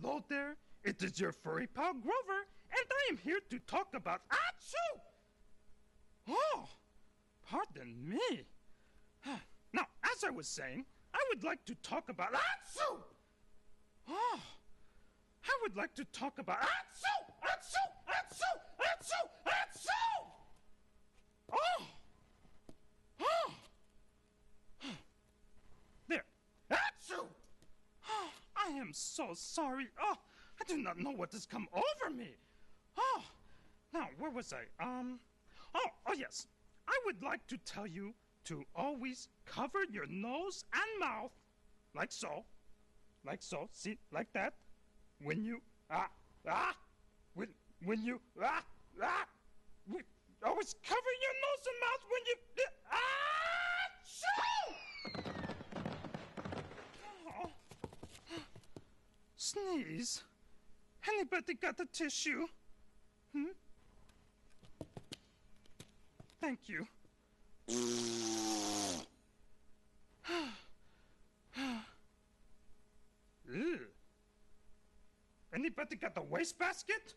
Hello there, it is your furry pal Grover, and I am here to talk about Achoo! Oh, pardon me. Now, as I was saying, I would like to talk about Achoo! Oh, I would like to talk about Achoo! Achoo! Achoo! Achoo! Achoo! Oh! Oh! There. Achoo! Oh, I am so sorry. Oh, I do not know what has come over me. Oh, now, where was I? Oh, yes. I would like to tell you to always cover your nose and mouth. Like so. Like so. See, like that. When you, when you, always cover your nose and mouth when you, oh. Sneeze? Anybody got a tissue? Thank you. Ew. Anybody got a wastebasket?